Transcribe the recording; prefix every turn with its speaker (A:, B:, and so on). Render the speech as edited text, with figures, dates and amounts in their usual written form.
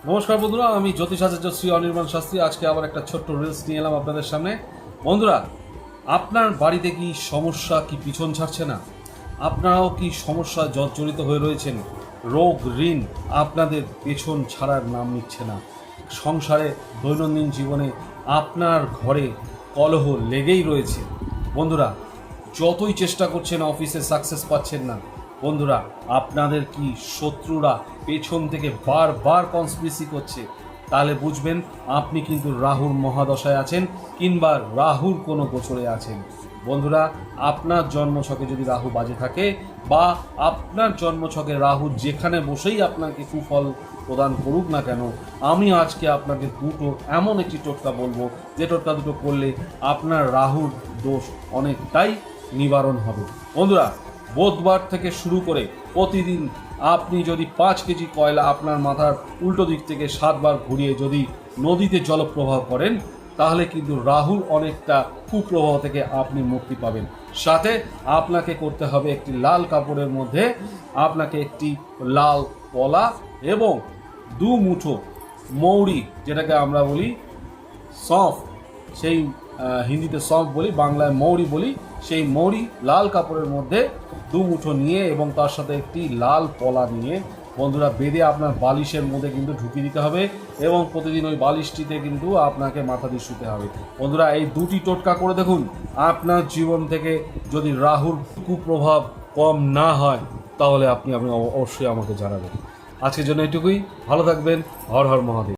A: নমস্কার বন্ধুরা, আমি জ্যোতিষ আচার্য শ্রী অনির্বাণ শাস্ত্রী। আজকে আবার একটা ছোট্ট রিলস নিয়ে এলাম আপনাদের সামনে। বন্ধুরা, আপনার বাড়িতে কি সমস্যা কি পিছন ছাড়ছে না? আপনারাও কি সমস্যা জর্জরিত হয়ে রয়েছেন? রোগ ঋণ আপনাদের পেছন ছাড়ার নাম নিচ্ছে না। সংসারে দৈনন্দিন জীবনে আপনার ঘরে কলহ লেগেই রয়েছে। বন্ধুরা, যতই চেষ্টা করছেন অফিসে সাকসেস পাচ্ছেন না। বন্ধুরা, আপনাদের কি শত্রুরা পেছন থেকে বারবার কনস্পিরেসি করছে? তাহলে বুঝবেন আপনি কিন্তু রাহুর মহাদশায় আছেন কিংবা রাহুর কোনো গোচরে আছেন। বন্ধুরা, আপনার জন্মছকে যদি রাহু বাজে থাকে বা আপনার জন্মছকে রাহু যেখানে বসেই আপনাকে কুফল প্রদান করুক না কেন, আমি আজকে আপনাকে এমন একটি টোটকা বলবো যে টোটকা দুটো করলে আপনার রাহুর দোষ অনেকটাই নিবারণ হবে। বন্ধুরা, বুধবার থেকে শুরু করে প্রতিদিন আপনি যদি 5 কেজি কয়লা আপনার মাথার উল্টো দিক থেকে 7 বার ঘুরিয়ে যদি নদীতে জলপ্রবাহ করেন, তাহলে কিন্তু রাহুর অনেকটা কুপ্রবাহ থেকে আপনি মুক্তি পাবেন। সাথে আপনাকে করতে হবে একটি লাল কাপড়ের মধ্যে আপনাকে একটি লাল কলা এবং 2 মুঠো মৌরি, যেটাকে আমরা বলি সঁফ, সেই হিন্দিতে সঁফ বলি, বাংলায় মৌরি বলি, সেই মৌরি লাল কাপড়ের মধ্যে 2 মুঠো নিয়ে এবং তার সাথে একটি লাল পলা নিয়ে বন্ধুরা বেঁধে আপনার বালিশের মধ্যে কিন্তু ঢুকিয়ে দিতে হবে এবং প্রতিদিন ওই বালিশটিতে কিন্তু আপনাকে মাথা দিয়ে শুতে হবে। বন্ধুরা, এই দুটি টোটকা করে দেখুন, আপনার জীবন থেকে যদি রাহুর কুপ্রভাব কম না হয় তাহলে আপনি অবশ্যই আমাকে জানাবেন। আজকের জন্য এটুকুই। ভালো থাকবেন। হর হর মহাদেব।